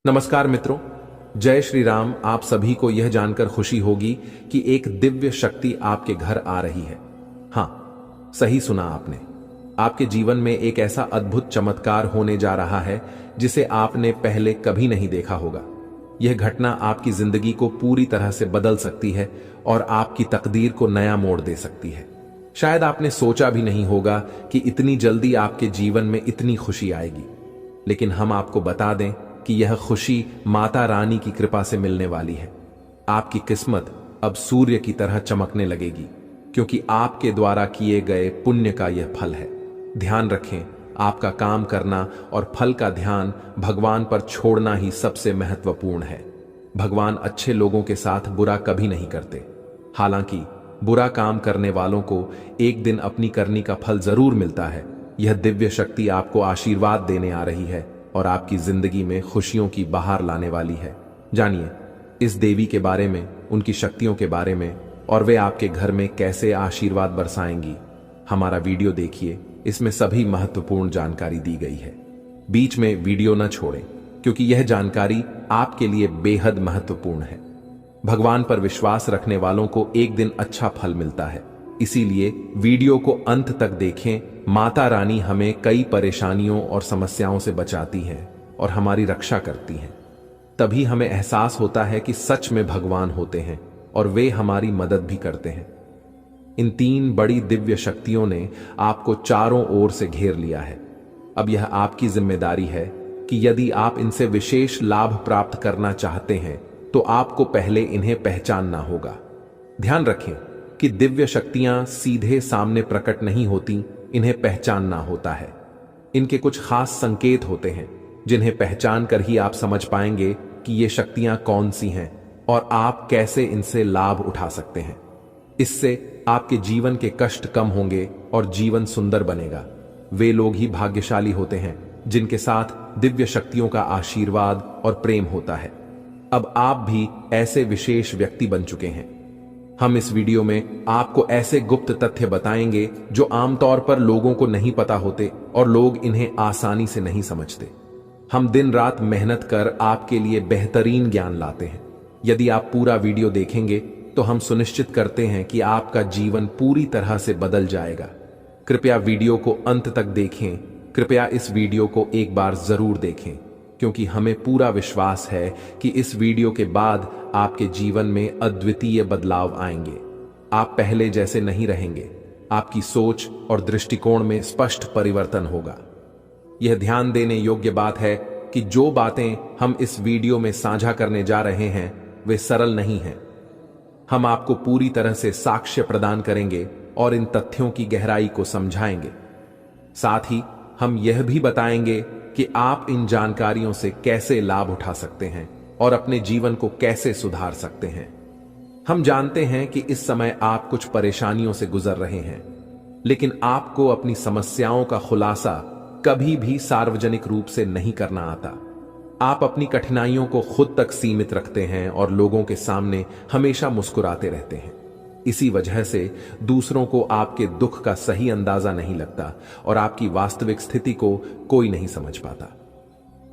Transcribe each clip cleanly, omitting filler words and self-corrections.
नमस्कार मित्रों, जय श्री राम। आप सभी को यह जानकर खुशी होगी कि एक दिव्य शक्ति आपके घर आ रही है। हाँ, सही सुना आपने। आपके जीवन में एक ऐसा अद्भुत चमत्कार होने जा रहा है जिसे आपने पहले कभी नहीं देखा होगा। यह घटना आपकी जिंदगी को पूरी तरह से बदल सकती है और आपकी तकदीर को नया मोड़ दे सकती है। शायद आपने सोचा भी नहीं होगा कि इतनी जल्दी आपके जीवन में इतनी खुशी आएगी, लेकिन हम आपको बता दें कि यह खुशी माता रानी की कृपा से मिलने वाली है। आपकी किस्मत अब सूर्य की तरह चमकने लगेगी, क्योंकि आपके द्वारा किए गए पुण्य का यह फल है। ध्यान रखें, आपका काम करना और फल का ध्यान भगवान पर छोड़ना ही सबसे महत्वपूर्ण है। भगवान अच्छे लोगों के साथ बुरा कभी नहीं करते। हालांकि बुरा काम करने वालों को एक दिन अपनी करनी का फल जरूर मिलता है। यह दिव्य शक्ति आपको आशीर्वाद देने आ रही है और आपकी जिंदगी में खुशियों की बहार लाने वाली है। जानिए इस देवी के बारे में, उनकी शक्तियों के बारे में, और वे आपके घर में कैसे आशीर्वाद बरसाएंगी। हमारा वीडियो देखिए, इसमें सभी महत्वपूर्ण जानकारी दी गई है। बीच में वीडियो न छोड़ें, क्योंकि यह जानकारी आपके लिए बेहद महत्वपूर्ण है। भगवान पर विश्वास रखने वालों को एक दिन अच्छा फल मिलता है, इसीलिए वीडियो को अंत तक देखें। माता रानी हमें कई परेशानियों और समस्याओं से बचाती हैं और हमारी रक्षा करती हैं। तभी हमें एहसास होता है कि सच में भगवान होते हैं और वे हमारी मदद भी करते हैं। इन तीन बड़ी दिव्य शक्तियों ने आपको चारों ओर से घेर लिया है। अब यह आपकी जिम्मेदारी है कि यदि आप इनसे विशेष लाभ प्राप्त करना चाहते हैं तो आपको पहले इन्हें पहचानना होगा। ध्यान रखें कि दिव्य शक्तियां सीधे सामने प्रकट नहीं होती, इन्हें पहचानना होता है। इनके कुछ खास संकेत होते हैं जिन्हें पहचान कर ही आप समझ पाएंगे कि ये शक्तियां कौन सी हैं और आप कैसे इनसे लाभ उठा सकते हैं। इससे आपके जीवन के कष्ट कम होंगे और जीवन सुंदर बनेगा। वे लोग ही भाग्यशाली होते हैं जिनके साथ दिव्य शक्तियों का आशीर्वाद और प्रेम होता है। अब आप भी ऐसे विशेष व्यक्ति बन चुके हैं। हम इस वीडियो में आपको ऐसे गुप्त तथ्य बताएंगे जो आमतौर पर लोगों को नहीं पता होते और लोग इन्हें आसानी से नहीं समझते। हम दिन रात मेहनत कर आपके लिए बेहतरीन ज्ञान लाते हैं। यदि आप पूरा वीडियो देखेंगे तो हम सुनिश्चित करते हैं कि आपका जीवन पूरी तरह से बदल जाएगा। कृपया वीडियो को अंत तक देखें। कृपया इस वीडियो को एक बार जरूर देखें, क्योंकि हमें पूरा विश्वास है कि इस वीडियो के बाद आपके जीवन में अद्वितीय बदलाव आएंगे। आप पहले जैसे नहीं रहेंगे। आपकी सोच और दृष्टिकोण में स्पष्ट परिवर्तन होगा। यह ध्यान देने योग्य बात है कि जो बातें हम इस वीडियो में साझा करने जा रहे हैं वे सरल नहीं हैं। हम आपको पूरी तरह से साक्ष्य प्रदान करेंगे और इन तथ्यों की गहराई को समझाएंगे। साथ ही हम यह भी बताएंगे कि आप इन जानकारियों से कैसे लाभ उठा सकते हैं और अपने जीवन को कैसे सुधार सकते हैं। हम जानते हैं कि इस समय आप कुछ परेशानियों से गुजर रहे हैं, लेकिन आपको अपनी समस्याओं का खुलासा कभी भी सार्वजनिक रूप से नहीं करना आता। आप अपनी कठिनाइयों को खुद तक सीमित रखते हैं और लोगों के सामने हमेशा मुस्कुराते रहते हैं। इसी वजह से दूसरों को आपके दुख का सही अंदाजा नहीं लगता और आपकी वास्तविक स्थिति को कोई नहीं समझ पाता।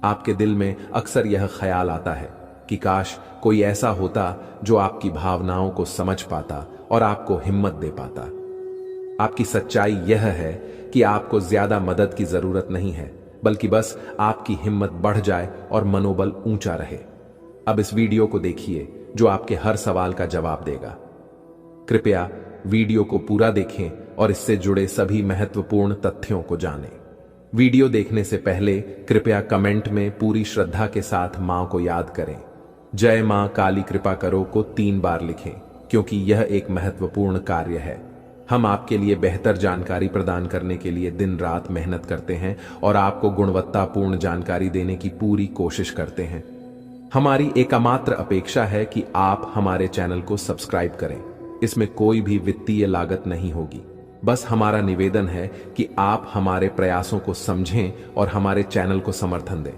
आपके दिल में अक्सर यह ख्याल आता है कि काश कोई ऐसा होता जो आपकी भावनाओं को समझ पाता और आपको हिम्मत दे पाता। आपकी सच्चाई यह है कि आपको ज्यादा मदद की जरूरत नहीं है, बल्कि बस आपकी हिम्मत बढ़ जाए और मनोबल ऊंचा रहे। अब इस वीडियो को देखिए जो आपके हर सवाल का जवाब देगा। कृपया वीडियो को पूरा देखें और इससे जुड़े सभी महत्वपूर्ण तथ्यों को जानें। वीडियो देखने से पहले कृपया कमेंट में पूरी श्रद्धा के साथ मां को याद करें। जय मां काली कृपा करो को 3 बार लिखें, क्योंकि यह एक महत्वपूर्ण कार्य है। हम आपके लिए बेहतर जानकारी प्रदान करने के लिए दिन रात मेहनत करते हैं और आपको गुणवत्तापूर्ण जानकारी देने की पूरी कोशिश करते हैं। हमारी एकमात्र अपेक्षा है कि आप हमारे चैनल को सब्सक्राइब करें। इसमें कोई भी वित्तीय लागत नहीं होगी। बस हमारा निवेदन है कि आप हमारे प्रयासों को समझें और हमारे चैनल को समर्थन दें।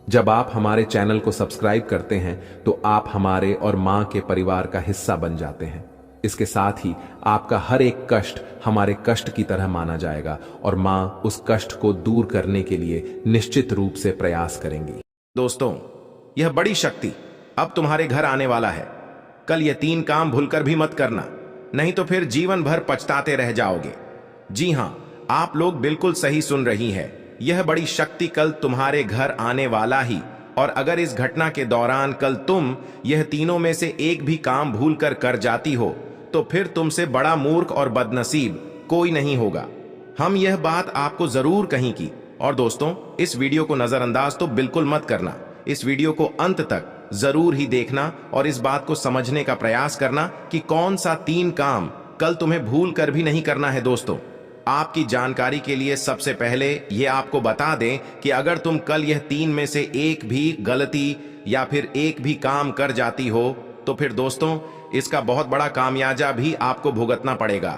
जब आप हमारे चैनल को सब्सक्राइब करते हैं तो आप हमारे और मां के परिवार का हिस्सा बन जाते हैं। इसके साथ ही आपका हर एक कष्ट हमारे कष्ट की तरह माना जाएगा और मां उस कष्ट को दूर करने के लिए निश्चित रूप से प्रयास करेंगी। दोस्तों, यह बड़ी शक्ति अब तुम्हारे घर आने वाला है। कल ये 3 काम भूलकर भी मत करना, नहीं तो फिर जीवन भर पछताते रह जाओगे। जी हां, आप लोग बिल्कुल सही सुन रही हैं। यह बड़ी शक्ति कल तुम्हारे घर आने वाला ही, और अगर इस घटना के दौरान कल तुम यह तीनों में से एक भी काम भूलकर कर जाती हो तो फिर तुमसे बड़ा मूर्ख और बदनसीब कोई नहीं होगा। हम यह बात आपको जरूर कहीं की। और दोस्तों, इस वीडियो को नजरअंदाज तो बिल्कुल मत करना। इस वीडियो को अंत तक जरूर ही देखना और इस बात को समझने का प्रयास करना कि कौन सा 3 काम कल तुम्हें भूल कर भी नहीं करना है। दोस्तों, आपकी जानकारी के लिए सबसे पहले ये आपको बता दें कि अगर तुम कल यह 3 में से एक भी गलती या फिर एक भी काम कर जाती हो तो फिर दोस्तों इसका बहुत बड़ा खामियाजा भी आपको भुगतना पड़ेगा,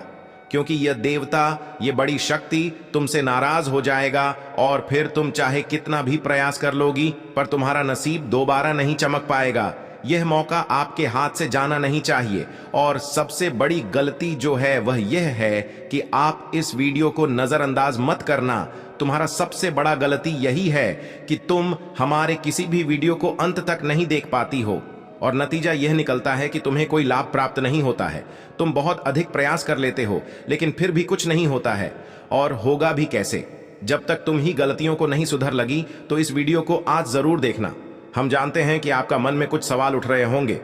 क्योंकि यह देवता, ये बड़ी शक्ति तुमसे नाराज हो जाएगा और फिर तुम चाहे कितना भी प्रयास कर लोगी पर तुम्हारा नसीब दोबारा नहीं चमक पाएगा। यह मौका आपके हाथ से जाना नहीं चाहिए। और सबसे बड़ी गलती जो है वह यह है कि आप इस वीडियो को नजरअंदाज मत करना। तुम्हारा सबसे बड़ा गलती यही है कि तुम हमारे किसी भी वीडियो को अंत तक नहीं देख पाती हो और नतीजा यह निकलता है कि तुम्हें कोई लाभ प्राप्त नहीं होता है। तुम बहुत अधिक प्रयास कर लेते हो लेकिन फिर भी कुछ नहीं होता है, और होगा भी कैसे जब तक तुम ही गलतियों को नहीं सुधर लगी। तो इस वीडियो को आज जरूर देखना। हम जानते हैं कि आपका मन में कुछ सवाल उठ रहे होंगे।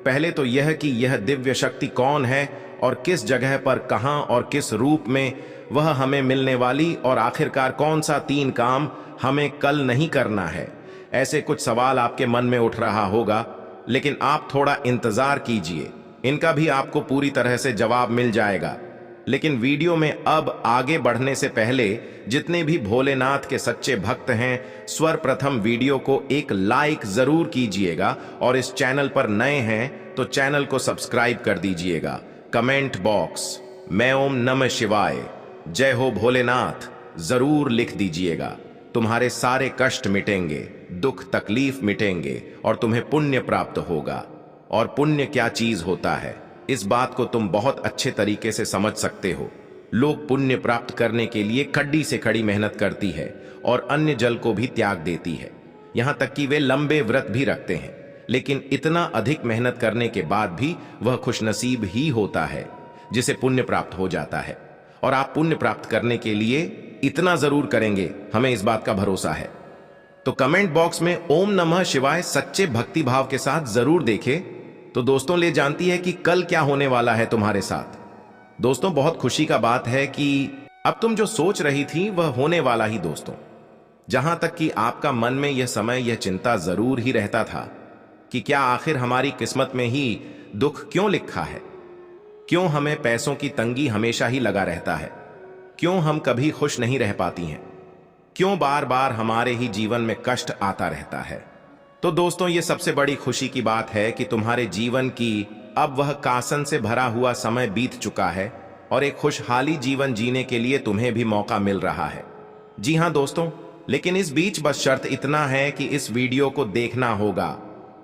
पहले तो यह कि यह दिव्य शक्ति कौन है और किस जगह पर, कहां और किस रूप में वह हमें मिलने वाली, और आखिरकार कौन सा 3 काम हमें कल नहीं करना है। ऐसे कुछ सवाल आपके मन में उठ रहा होगा, लेकिन आप थोड़ा इंतजार कीजिए, इनका भी आपको पूरी तरह से जवाब मिल जाएगा। लेकिन वीडियो में अब आगे बढ़ने से पहले जितने भी भोलेनाथ के सच्चे भक्त हैं, सर्वप्रथम वीडियो को एक लाइक जरूर कीजिएगा, और इस चैनल पर नए हैं तो चैनल को सब्सक्राइब कर दीजिएगा। कमेंट बॉक्स मैं ओम नमः शिवाय, जय हो भोलेनाथ जरूर लिख दीजिएगा। तुम्हारे सारे कष्ट मिटेंगे, दुख तकलीफ मिटेंगे और तुम्हें पुण्य प्राप्त होगा। और पुण्य क्या चीज होता है, इस बात को तुम बहुत अच्छे तरीके से समझ सकते हो। लोग पुण्य प्राप्त करने के लिए खड्डी से खड़ी मेहनत करती है और अन्य जल को भी त्याग देती है, यहां तक कि वे लंबे व्रत भी रखते हैं, लेकिन इतना अधिक मेहनत करने के बाद भी वह खुशनसीब ही होता है जिसे पुण्य प्राप्त हो जाता है। और आप पुण्य प्राप्त करने के लिए इतना जरूर करेंगे, हमें इस बात का भरोसा है। तो कमेंट बॉक्स में ओम नमः शिवाय सच्चे भक्ति भाव के साथ जरूर देखें। तो दोस्तों, ले जानती है कि कल क्या होने वाला है तुम्हारे साथ। दोस्तों, बहुत खुशी का बात है कि अब तुम जो सोच रही थी वह होने वाला ही। दोस्तों, जहां तक कि आपका मन में यह समय यह चिंता जरूर ही रहता था कि क्या आखिर हमारी किस्मत में ही दुख क्यों लिखा है, क्यों हमें पैसों की तंगी हमेशा ही लगा रहता है, क्यों हम कभी खुश नहीं रह पाती हैं, क्यों बार बार हमारे ही जीवन में कष्ट आता रहता है। तो दोस्तों, ये सबसे बड़ी खुशी की बात है कि तुम्हारे जीवन की अब वह कासन से भरा हुआ समय बीत चुका है और एक खुशहाली जीवन जीने के लिए तुम्हें भी मौका मिल रहा है। जी हां दोस्तों, लेकिन इस बीच बस शर्त इतना है कि इस वीडियो को देखना होगा।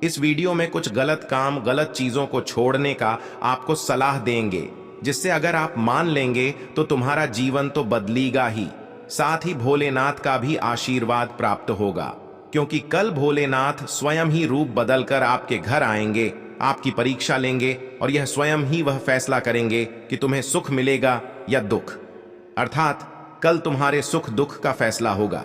इस वीडियो में कुछ गलत काम, गलत चीजों को छोड़ने का आपको सलाह देंगे, जिससे अगर आप मान लेंगे तो तुम्हारा जीवन तो बदलेगा ही, साथ ही भोलेनाथ का भी आशीर्वाद प्राप्त होगा, क्योंकि कल भोलेनाथ स्वयं ही रूप बदलकर आपके घर आएंगे, आपकी परीक्षा लेंगे और यह स्वयं ही वह फैसला करेंगे कि तुम्हें सुख मिलेगा या दुख। अर्थात कल तुम्हारे सुख दुख का फैसला होगा।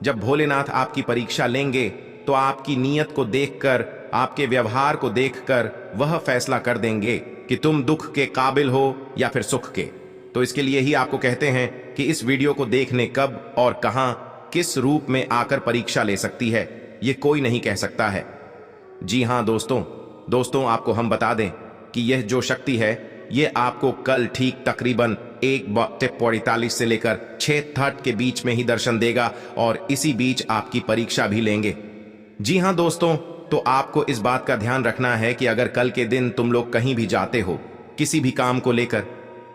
जब भोलेनाथ आपकी परीक्षा लेंगे तो आपकी नीयत को देखकर, आपके व्यवहार को देखकर वह फैसला कर देंगे कि तुम दुख के काबिल हो या फिर सुख के। तो इसके लिए ही आपको कहते हैं कि इस वीडियो को देखने कब और कहां, किस रूप में आकर परीक्षा ले सकती है, यह कोई नहीं कह सकता है। जी हां दोस्तों, आपको हम बता दें कि यह जो शक्ति है यह आपको कल ठीक तकरीबन 1:45 से लेकर 6:30 के बीच में ही दर्शन देगा और इसी बीच आपकी परीक्षा भी लेंगे। जी हां दोस्तों, तो आपको इस बात का ध्यान रखना है कि अगर कल के दिन तुम लोग कहीं भी जाते हो किसी भी काम को लेकर,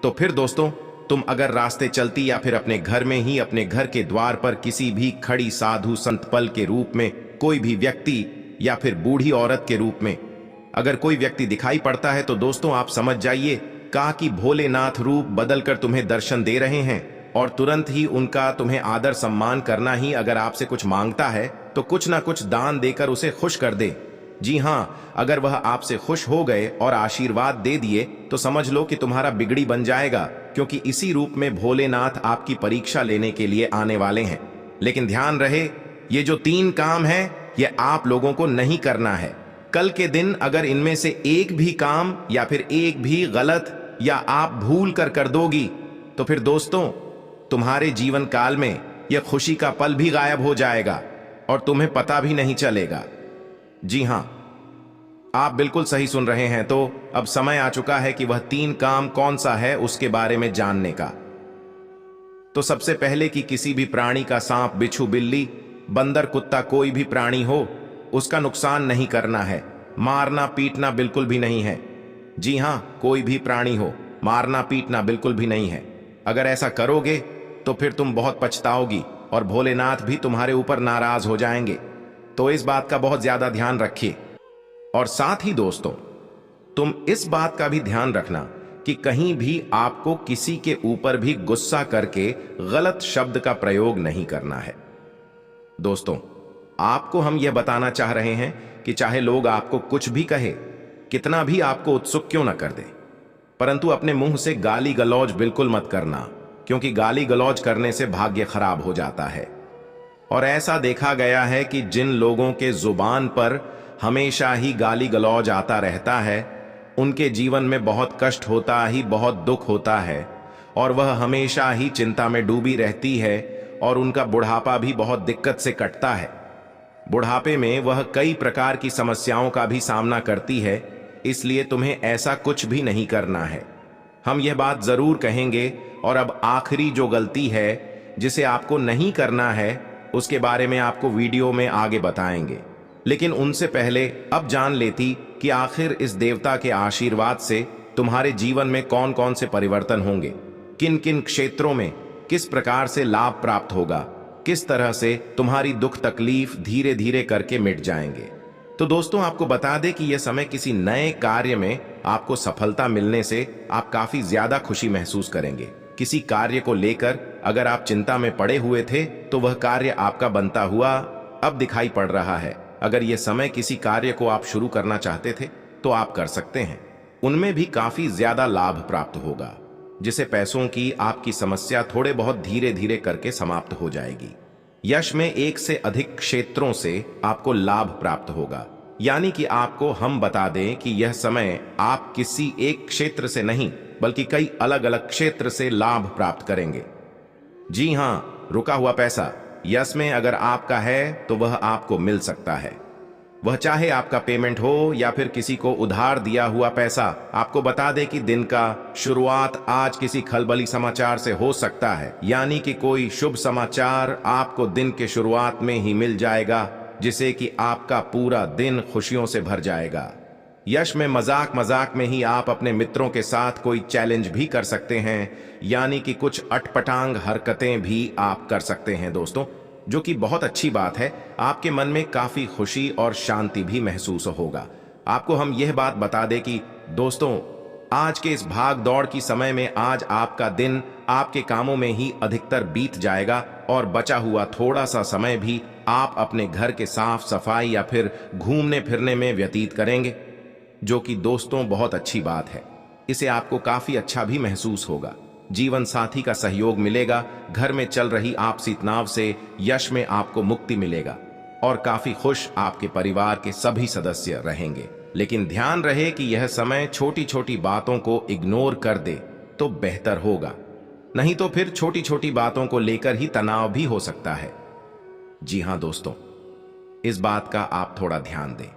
तो फिर दोस्तों तुम अगर रास्ते चलती या फिर अपने घर में ही अपने घर के द्वार पर किसी भी खड़ी साधु संत पल के रूप में कोई भी व्यक्ति या फिर बूढ़ी औरत के रूप में अगर कोई व्यक्ति दिखाई पड़ता है तो दोस्तों आप समझ जाइए कहा कि भोलेनाथ रूप बदलकर तुम्हें दर्शन दे रहे हैं और तुरंत ही उनका तुम्हें आदर सम्मान करना ही अगर आपसे कुछ मांगता है तो कुछ ना कुछ दान देकर उसे खुश कर दे। जी हाँ, अगर वह आपसे खुश हो गए और आशीर्वाद दे दिए तो समझ लो कि तुम्हारा बिगड़ी बन जाएगा, क्योंकि इसी रूप में भोलेनाथ आपकी परीक्षा लेने के लिए आने वाले हैं। लेकिन ध्यान रहे, ये जो 3 काम है ये आप लोगों को नहीं करना है। कल के दिन अगर इनमें से एक भी काम या फिर एक भी गलत या आप भूल कर दोगी तो फिर दोस्तों तुम्हारे जीवन काल में यह खुशी का पल भी गायब हो जाएगा और तुम्हें पता भी नहीं चलेगा। जी हां, आप बिल्कुल सही सुन रहे हैं। तो अब समय आ चुका है कि वह 3 काम कौन सा है उसके बारे में जानने का। तो सबसे पहले कि किसी भी प्राणी का, सांप, बिच्छू, बिल्ली, बंदर, कुत्ता, कोई भी प्राणी हो, उसका नुकसान नहीं करना है। मारना पीटना बिल्कुल भी नहीं है। जी हां, कोई भी प्राणी हो, मारना पीटना बिल्कुल भी नहीं है। अगर ऐसा करोगे तो फिर तुम बहुत पछताओगी और भोलेनाथ भी तुम्हारे ऊपर नाराज हो जाएंगे। तो इस बात का बहुत ज्यादा ध्यान रखिए। और साथ ही दोस्तों, तुम इस बात का भी ध्यान रखना कि कहीं भी आपको किसी के ऊपर भी गुस्सा करके गलत शब्द का प्रयोग नहीं करना है। दोस्तों, आपको हम यह बताना चाह रहे हैं कि चाहे लोग आपको कुछ भी कहे, कितना भी आपको उत्सुक क्यों ना कर दे, परंतु अपने मुंह से गाली गलौज बिल्कुल मत करना, क्योंकि गाली गलौज करने से भाग्य खराब हो जाता है। और ऐसा देखा गया है कि जिन लोगों के जुबान पर हमेशा ही गाली गलौज आता रहता है, उनके जीवन में बहुत कष्ट होता ही, बहुत दुख होता है और वह हमेशा ही चिंता में डूबी रहती है और उनका बुढ़ापा भी बहुत दिक्कत से कटता है। बुढ़ापे में वह कई प्रकार की समस्याओं का भी सामना करती है, इसलिए तुम्हें ऐसा कुछ भी नहीं करना है। हम यह बात जरूर कहेंगे। और अब आखिरी जो गलती है जिसे आपको नहीं करना है, उसके बारे में आपको वीडियो में आगे बताएंगे। लेकिन उनसे पहले अब जान लेती कि आखिर इस देवता के आशीर्वाद से तुम्हारे जीवन में कौन कौन से परिवर्तन होंगे, किन किन क्षेत्रों में किस प्रकार से लाभ प्राप्त होगा, किस तरह से तुम्हारी दुख तकलीफ धीरे धीरे करके मिट जाएंगे। तो दोस्तों, आपको बता दें कि यह समय किसी नए कार्य में आपको सफलता मिलने से आप काफी ज्यादा खुशी महसूस करेंगे। किसी कार्य को लेकर अगर आप चिंता में पड़े हुए थे तो वह कार्य आपका बनता हुआ अब दिखाई पड़ रहा है। अगर यह समय किसी कार्य को आप शुरू करना चाहते थे तो आप कर सकते हैं। उनमें भी काफी ज्यादा लाभ प्राप्त होगा, जिसे पैसों की आपकी समस्या थोड़े बहुत धीरे धीरे करके समाप्त हो जाएगी। यश में 1 से अधिक क्षेत्रों से आपको लाभ प्राप्त होगा, यानी कि आपको हम बता दें कि यह समय आप किसी एक क्षेत्र से नहीं बल्कि कई अलग अलग क्षेत्र से लाभ प्राप्त करेंगे। जी हां, रुका हुआ पैसा यश में अगर आपका है तो वह आपको मिल सकता है। वह चाहे आपका पेमेंट हो या फिर किसी को उधार दिया हुआ पैसा। आपको बता दें कि दिन का शुरुआत आज किसी खलबली समाचार से हो सकता है, यानी कि कोई शुभ समाचार आपको दिन के शुरुआत में ही मिल जाएगा, जिसे कि आपका पूरा दिन खुशियों से भर जाएगा। यश में मजाक मजाक में ही आप अपने मित्रों के साथ कोई चैलेंज भी कर सकते हैं, यानी कि कुछ अटपटांग हरकतें भी आप कर सकते हैं दोस्तों, जो कि बहुत अच्छी बात है। आपके मन में काफी खुशी और शांति भी महसूस होगा। आपको हम यह बात बता दें कि दोस्तों, आज के इस भाग दौड़ की समय में आज आपका दिन आपके कामों में ही अधिकतर बीत जाएगा और बचा हुआ थोड़ा सा समय भी आप अपने घर के साफ सफाई या फिर घूमने फिरने में व्यतीत करेंगे, जो कि दोस्तों बहुत अच्छी बात है। इसे आपको काफी अच्छा भी महसूस होगा। जीवन साथी का सहयोग मिलेगा, घर में चल रही आपसी तनाव से यश में आपको मुक्ति मिलेगा और काफी खुश आपके परिवार के सभी सदस्य रहेंगे। लेकिन ध्यान रहे कि यह समय छोटी छोटी बातों को इग्नोर कर दे तो बेहतर होगा, नहीं तो फिर छोटी छोटी बातों को लेकर ही तनाव भी हो सकता है। जी हां दोस्तों, इस बात का आप थोड़ा ध्यान दें।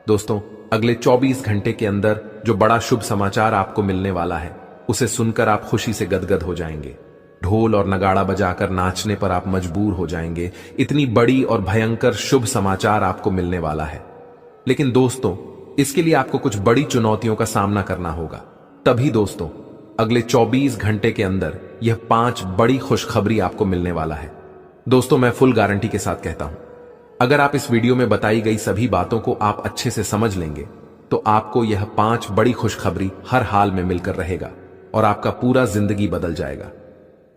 दोस्तों, अगले 24 घंटे के अंदर जो बड़ा शुभ समाचार आपको मिलने वाला है, उसे सुनकर आप खुशी से गदगद हो जाएंगे। ढोल और नगाड़ा बजाकर नाचने पर आप मजबूर हो जाएंगे। इतनी बड़ी और भयंकर शुभ समाचार आपको मिलने वाला है। लेकिन दोस्तों, इसके लिए आपको कुछ बड़ी चुनौतियों का सामना करना होगा। तभी दोस्तों, अगले 24 घंटे के अंदर यह 5 बड़ी खुशखबरी आपको मिलने वाला है। दोस्तों, मैं फुल गारंटी के साथ कहता हूं, अगर आप इस वीडियो में बताई गई सभी बातों को आप अच्छे से समझ लेंगे तो आपको यह 5 बड़ी खुशखबरी हर हाल में मिलकर रहेगा और आपका पूरा जिंदगी बदल जाएगा।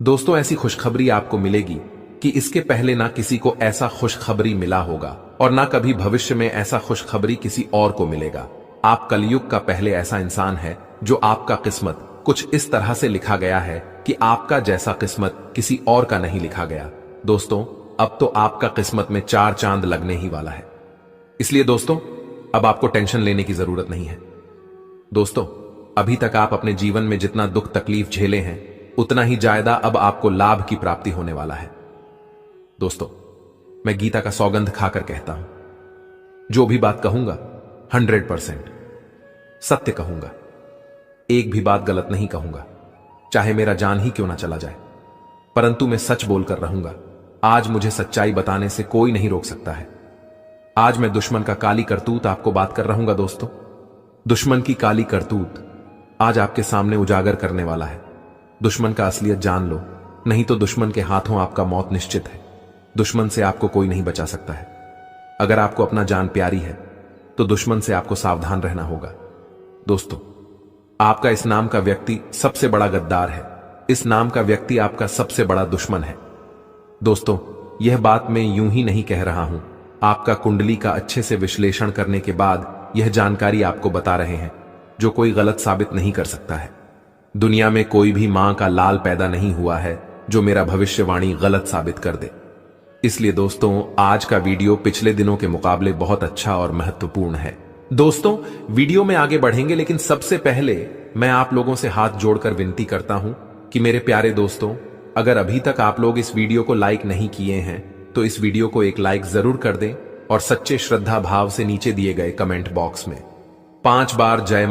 दोस्तों, ऐसी खुशखबरी आपको मिलेगी कि इसके पहले ना किसी को ऐसा खुशखबरी मिला होगा और ना कभी भविष्य में ऐसा खुशखबरी किसी और को मिलेगा। आप कलयुग का पहले ऐसा इंसान है जो आपका किस्मत कुछ इस तरह से लिखा गया है कि आपका जैसा किस्मत किसी और का नहीं लिखा गया। दोस्तों, अब तो आपका किस्मत में 4 चांद लगने ही वाला है। इसलिए दोस्तों, अब आपको टेंशन लेने की जरूरत नहीं है। दोस्तों, अभी तक आप अपने जीवन में जितना दुख तकलीफ झेले हैं, उतना ही ज्यादा अब आपको लाभ की प्राप्ति होने वाला है। दोस्तों, मैं गीता का सौगंध खाकर कहता हूं, जो भी बात कहूंगा 100% सत्य कहूंगा। एक भी बात गलत नहीं कहूंगा, चाहे मेरा जान ही क्यों ना चला जाए, परंतु मैं सच बोलकर रहूंगा। आज मुझे सच्चाई बताने से कोई नहीं रोक सकता है। आज मैं दुश्मन का काली करतूत आपको बात कर रहूंगा। दोस्तों, दुश्मन की काली करतूत आज आपके सामने उजागर करने वाला है। दुश्मन का असलियत जान लो, नहीं तो दुश्मन के हाथों आपका मौत निश्चित है। दुश्मन से आपको कोई नहीं बचा सकता है। अगर आपको अपना जान प्यारी है तो दुश्मन से आपको सावधान रहना होगा। दोस्तों, आपका इस नाम का व्यक्ति सबसे बड़ा गद्दार है। इस नाम का व्यक्ति आपका सबसे बड़ा दुश्मन है। दोस्तों, यह बात मैं यूं ही नहीं कह रहा हूं, आपका कुंडली का अच्छे से विश्लेषण करने के बाद यह जानकारी आपको बता रहे हैं, जो कोई गलत साबित नहीं कर सकता है। दुनिया में कोई भी मां का लाल पैदा नहीं हुआ है जो मेरा भविष्यवाणी गलत साबित कर दे। इसलिए दोस्तों, आज का वीडियो पिछले दिनों के मुकाबले बहुत अच्छा और महत्वपूर्ण है। दोस्तों, वीडियो में आगे बढ़ेंगे, लेकिन सबसे पहले मैं आप लोगों से हाथ जोड़कर विनती करता हूं कि मेरे प्यारे दोस्तों, अगर अभी तक आप लोग इस वीडियो को लाइक नहीं किए हैं तो इस वीडियो को एक लाइक जरूर कर दें और सच्चे श्रद्धा भाव से नीचे दिए गए कमेंट बॉक्स में 5 बार जय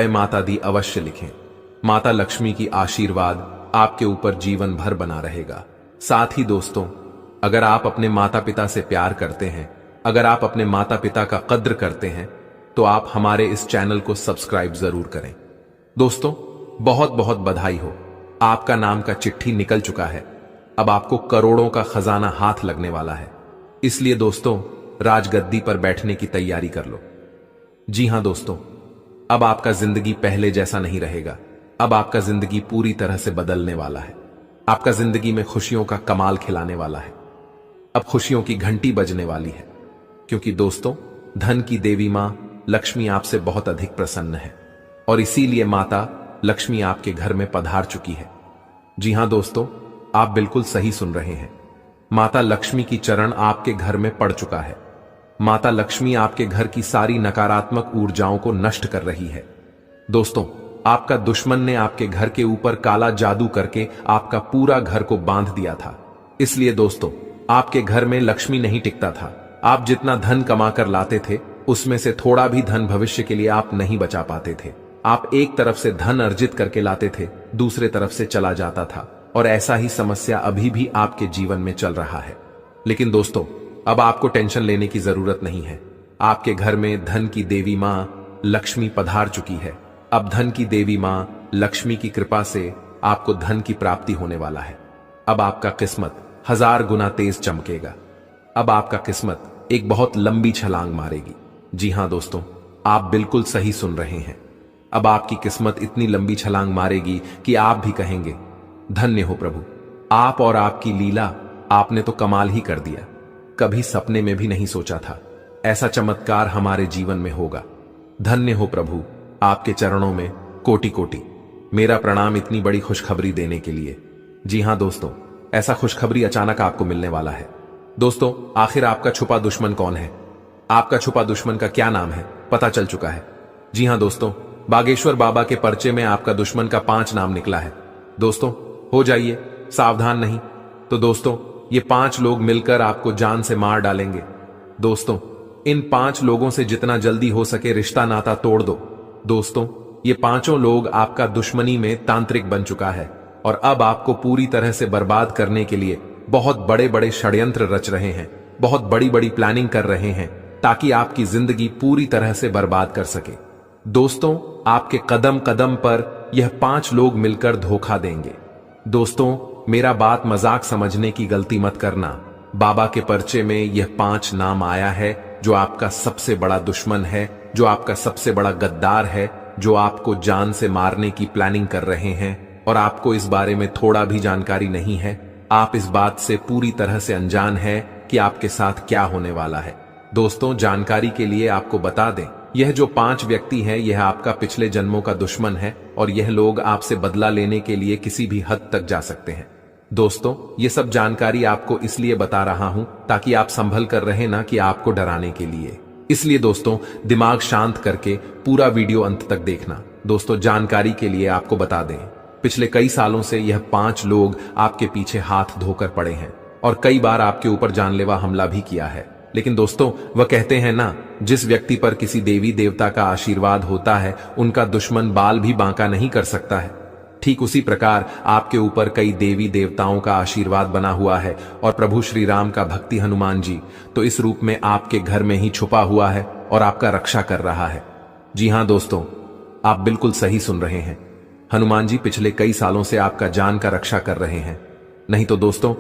माता दी अवश्य लिखें। माता लक्ष्मी की आशीर्वाद आपके ऊपर जीवन भर बना रहेगा। साथ ही दोस्तों, अगर आप अपने माता पिता से प्यार करते हैं, अगर आप अपने माता पिता का कद्र करते हैं, तो आप हमारे इस चैनल को सब्सक्राइब जरूर करें। दोस्तों, बहुत बहुत बधाई हो, आपका नाम का चिट्ठी निकल चुका है। अब आपको करोड़ों का खजाना हाथ लगने वाला है। इसलिए दोस्तों, राजगद्दी पर बैठने की तैयारी कर लो। जी हां दोस्तों, अब आपका जिंदगी पहले जैसा नहीं रहेगा। अब आपका जिंदगी पूरी तरह से बदलने वाला है। आपका जिंदगी में खुशियों का कमाल खिलाने वाला है। अब खुशियों की घंटी बजने वाली है, क्योंकि दोस्तों, धन की देवी मां लक्ष्मी आपसे बहुत अधिक प्रसन्न है और इसीलिए माता लक्ष्मी आपके घर में पधार चुकी है। जी हां दोस्तों, आप बिल्कुल सही सुन रहे हैं। माता लक्ष्मी की चरण आपके घर में पड़ चुका है। माता लक्ष्मी आपके घर की सारी नकारात्मक ऊर्जाओं को नष्ट कर रही है। दोस्तों, आपका दुश्मन ने आपके घर के ऊपर काला जादू करके आपका पूरा घर को बांध दिया था। इसलिए दोस्तों, आपके घर में लक्ष्मी नहीं टिकता था। आप जितना धन कमा कर लाते थे, उसमें से थोड़ा भी धन भविष्य के लिए आप नहीं बचा पाते थे। आप एक तरफ से धन अर्जित करके लाते थे, दूसरे तरफ से चला जाता था, और ऐसा ही समस्या अभी भी आपके जीवन में चल रहा है। लेकिन दोस्तों, अब आपको टेंशन लेने की जरूरत नहीं है। आपके घर में धन की देवी मां लक्ष्मी पधार चुकी है। अब धन की देवी मां लक्ष्मी की कृपा से आपको धन की प्राप्ति होने वाला है। अब आपका किस्मत 1000 गुना तेज चमकेगा। अब आपका किस्मत एक बहुत लंबी छलांग मारेगी। जी हां दोस्तों, आप बिल्कुल सही सुन रहे हैं। अब आपकी किस्मत इतनी लंबी छलांग मारेगी कि आप भी कहेंगे, धन्य हो प्रभु, आप और आपकी लीला, आपने तो कमाल ही कर दिया। कभी सपने में भी नहीं सोचा था ऐसा चमत्कार हमारे जीवन में होगा। धन्य हो प्रभु, आपके चरणों में कोटि कोटि मेरा प्रणाम इतनी बड़ी खुशखबरी देने के लिए। जी हां दोस्तों, ऐसा खुशखबरी अचानक आपको मिलने वाला है। दोस्तों, आखिर आपका छुपा दुश्मन कौन है? आपका छुपा दुश्मन का क्या नाम है, पता चल चुका है। जी हां दोस्तों, बागेश्वर बाबा के पर्चे में आपका दुश्मन का 5 नाम निकला है। दोस्तों, हो जाइए सावधान, नहीं तो दोस्तों, ये 5 लोग मिलकर आपको जान से मार डालेंगे। दोस्तों, इन 5 लोगों से जितना जल्दी हो सके रिश्ता नाता तोड़ दो। दोस्तों, ये 5 लोग आपका दुश्मनी में तांत्रिक बन चुका है और अब आपको पूरी तरह से बर्बाद करने के लिए बहुत बड़े बड़े षड्यंत्र रच रहे हैं, बहुत बड़ी बड़ी प्लानिंग कर रहे हैं, ताकि आपकी जिंदगी पूरी तरह से बर्बाद कर सके। दोस्तों, आपके कदम कदम पर यह 5 लोग मिलकर धोखा देंगे। दोस्तों, मेरा बात मजाक समझने की गलती मत करना। बाबा के पर्चे में यह 5 नाम आया है जो आपका सबसे बड़ा दुश्मन है, जो आपका सबसे बड़ा गद्दार है, जो आपको जान से मारने की प्लानिंग कर रहे हैं और आपको इस बारे में थोड़ा भी जानकारी नहीं है। आप इस बात से पूरी तरह से अनजान हैं कि आपके साथ क्या होने वाला है। दोस्तों, जानकारी के लिए आपको बता दें, यह जो 5 व्यक्ति हैं, यह आपका पिछले जन्मों का दुश्मन है और यह लोग आपसे बदला लेने के लिए किसी भी हद तक जा सकते हैं। दोस्तों, ये सब जानकारी आपको इसलिए बता रहा हूं ताकि आप संभल कर रहें, ना कि आपको डराने के लिए। इसलिए दोस्तों, दिमाग शांत करके पूरा वीडियो अंत तक देखना। दोस्तों, जानकारी के लिए आपको बता दें, पिछले कई सालों से यह 5 लोग आपके पीछे हाथ धोकर पड़े हैं और कई बार आपके ऊपर जानलेवा हमला भी किया है। लेकिन दोस्तों, वह कहते हैं ना, जिस व्यक्ति पर किसी देवी देवता का आशीर्वाद होता है, उनका दुश्मन बाल भी बांका नहीं कर सकता है। ठीक उसी प्रकार आपके ऊपर कई देवी देवताओं का आशीर्वाद बना हुआ है और प्रभु श्री राम का भक्ति हनुमान जी तो इस रूप में आपके घर में ही छुपा हुआ है और आपका रक्षा कर रहा है। जी हां दोस्तों, आप बिल्कुल सही सुन रहे हैं। हनुमान जी पिछले कई सालों से आपका जान का रक्षा कर रहे हैं। नहीं तो दोस्तों,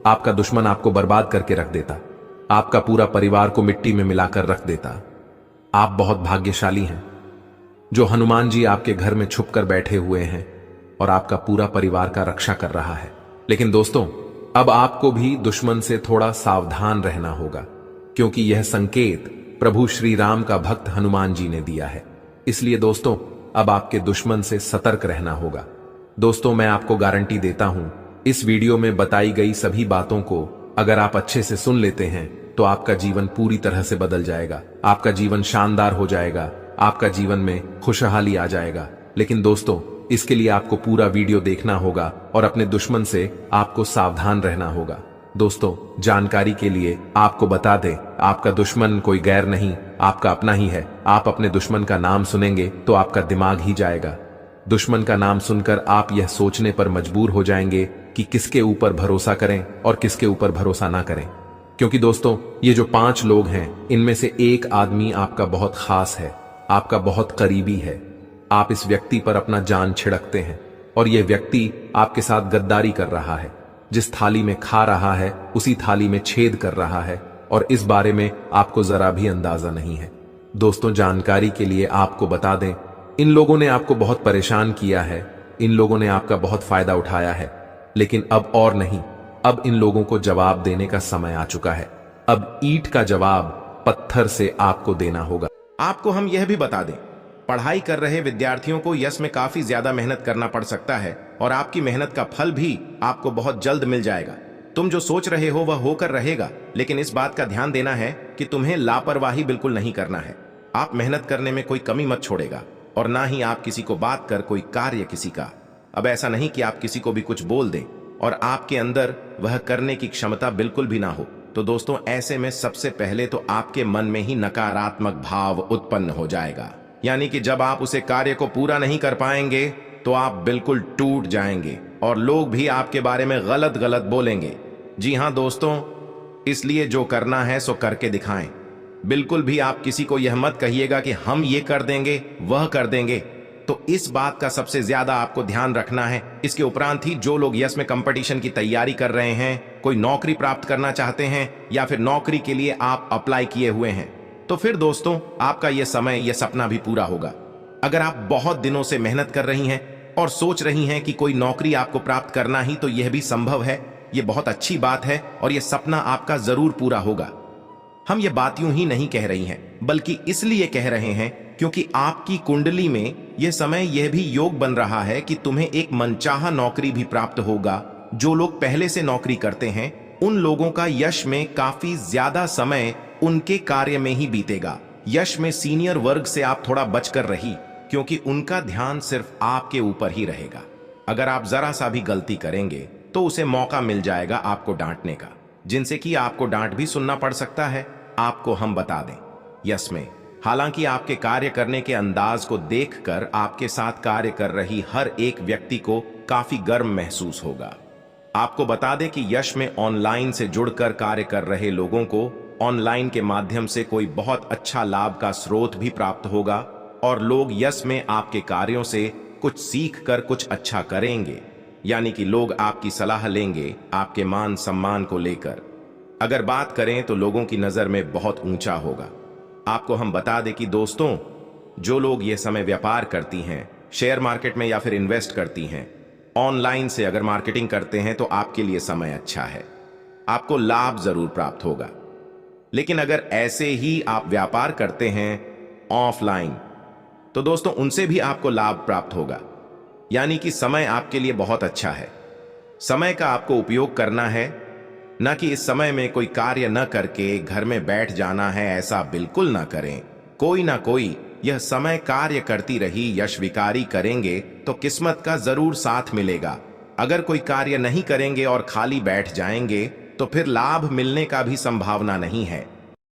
आपका दुश्मन आपको बर्बाद करके रख देता, आपका पूरा परिवार को मिट्टी में मिलाकर रख देता। आप बहुत भाग्यशाली हैं जो हनुमान जी आपके घर में छुपकर बैठे हुए हैं और आपका पूरा परिवार का रक्षा कर रहा है। लेकिन दोस्तों, अब आपको भी दुश्मन से थोड़ा सावधान रहना होगा, क्योंकि यह संकेत प्रभु श्री राम का भक्त हनुमान जी ने दिया है। इसलिए दोस्तों, अब आपके दुश्मन से सतर्क रहना होगा। दोस्तों, मैं आपको गारंटी देता हूं, इस वीडियो में बताई गई सभी बातों को अगर आप अच्छे से सुन लेते हैं तो आपका जीवन पूरी तरह से बदल जाएगा, आपका जीवन शानदार हो जाएगा, आपका जीवन में खुशहाली आ जाएगा। लेकिन दोस्तों, इसके लिए आपको पूरा वीडियो देखना होगा और अपने दुश्मन से आपको सावधान रहना होगा। दोस्तों, जानकारी के लिए आपको बता दें, आपका दुश्मन कोई गैर नहीं, आपका अपना ही है। आप अपने दुश्मन का नाम सुनेंगे तो आपका दिमाग ही जाएगा। दुश्मन का नाम सुनकर आप यह सोचने पर मजबूर हो जाएंगे कि किसके ऊपर भरोसा करें और किसके ऊपर भरोसा ना करें। क्योंकि दोस्तों, ये जो 5 लोग हैं, इनमें से एक आदमी आपका बहुत खास है, आपका बहुत करीबी है। आप इस व्यक्ति पर अपना जान छिड़कते हैं और यह व्यक्ति आपके साथ गद्दारी कर रहा है। जिस थाली में खा रहा है उसी थाली में छेद कर रहा है और इस बारे में आपको जरा भी अंदाजा नहीं है। दोस्तों, जानकारी के लिए आपको बता दें, इन लोगों ने आपको बहुत परेशान किया है, इन लोगों ने आपका बहुत फायदा उठाया है। लेकिन अब और नहीं, अब इन लोगों को जवाब देने का समय आ चुका है। अब ईंट का जवाब पत्थर से आपको देना होगा। आपको हम यह भी बता दें, पढ़ाई कर रहे विद्यार्थियों को यश में काफी ज्यादा मेहनत करना पड़ सकता है और आपकी मेहनत का फल भी आपको बहुत जल्द मिल जाएगा। तुम जो सोच रहे हो वह होकर रहेगा, लेकिन इस बात का ध्यान देना है कि तुम्हें लापरवाही बिल्कुल नहीं करना है। आप मेहनत करने में कोई कमी मत छोड़ेगा और ना ही आप किसी को बात कर कोई कार्य किसी का। अब ऐसा नहीं कि आप किसी को भी कुछ बोल दें और आपके अंदर वह करने की क्षमता बिल्कुल भी ना हो। तो दोस्तों, ऐसे में सबसे पहले तो आपके मन में ही नकारात्मक भाव उत्पन्न हो जाएगा, यानी कि जब आप उसे कार्य को पूरा नहीं कर पाएंगे तो आप बिल्कुल टूट जाएंगे और लोग भी आपके बारे में गलत गलत बोलेंगे। जी हां दोस्तों, इसलिए जो करना है सो करके दिखाएं। बिल्कुल भी आप किसी को यह मत कहिएगा कि हम ये कर देंगे वह कर देंगे। तो इस बात का सबसे ज्यादा आपको ध्यान रखना है। इसके उपरांत ही जो लोग यस में कंपटीशन की तैयारी कर रहे हैं, कोई नौकरी प्राप्त करना चाहते हैं या फिर नौकरी के लिए आप अप्लाई किए हुए हैं, तो फिर दोस्तों, आपका यह समय, यह सपना भी पूरा होगा। अगर आप बहुत दिनों से मेहनत कर रही हैं और सोच रही हैं कि कोई नौकरी आपको प्राप्त करना ही तो यह भी संभव है, यह बहुत अच्छी बात है और यह सपना आपका जरूर पूरा होगा। हम ये बात यूं ही नहीं कह रही हैं, बल्कि इसलिए कह रहे हैं क्योंकि आपकी कुंडली में यह समय यह भी योग बन रहा है कि तुम्हें एक मनचाहा नौकरी भी प्राप्त होगा। जो लोग पहले से नौकरी करते हैं, उन लोगों का यश में काफी ज्यादा समय उनके कार्य में ही बीतेगा। यश में सीनियर वर्ग से आप थोड़ा बचकर रही, क्योंकि उनका ध्यान सिर्फ आपके ऊपर ही रहेगा। अगर आप जरा सा भी गलती करेंगे तो उसे मौका मिल जाएगा आपको डांटने का, जिनसे कि आपको डांट भी सुनना पड़ सकता है। आपको हम बता दें, यस में हालांकि आपके कार्य करने के अंदाज को देखकर आपके साथ कार्य कर रही हर एक व्यक्ति को काफी गर्व महसूस होगा। आपको बता दें कि यश में ऑनलाइन से जुड़कर कार्य कर रहे लोगों को ऑनलाइन के माध्यम से कोई बहुत अच्छा लाभ का स्रोत भी प्राप्त होगा और लोग यश में आपके कार्यों से कुछ सीख कर कुछ अच्छा करेंगे, यानी कि लोग आपकी सलाह लेंगे आपके मान सम्मान को लेकर। अगर बात करें तो लोगों की नजर में बहुत ऊंचा होगा। आपको हम बता दें कि दोस्तों, जो लोग ये समय व्यापार करती हैं, शेयर मार्केट में या फिर इन्वेस्ट करती हैं, ऑनलाइन से अगर मार्केटिंग करते हैं तो आपके लिए समय अच्छा है, आपको लाभ जरूर प्राप्त होगा। लेकिन अगर ऐसे ही आप व्यापार करते हैं ऑफलाइन, तो दोस्तों उनसे भी आपको लाभ प्राप्त होगा। यानी कि समय आपके लिए बहुत अच्छा है। समय का आपको उपयोग करना है, न कि इस समय में कोई कार्य न करके घर में बैठ जाना है। ऐसा बिल्कुल ना करें। कोई ना कोई यह समय कार्य करती रही यशविकारी करेंगे तो किस्मत का जरूर साथ मिलेगा। अगर कोई कार्य नहीं करेंगे और खाली बैठ जाएंगे तो फिर लाभ मिलने का भी संभावना नहीं है।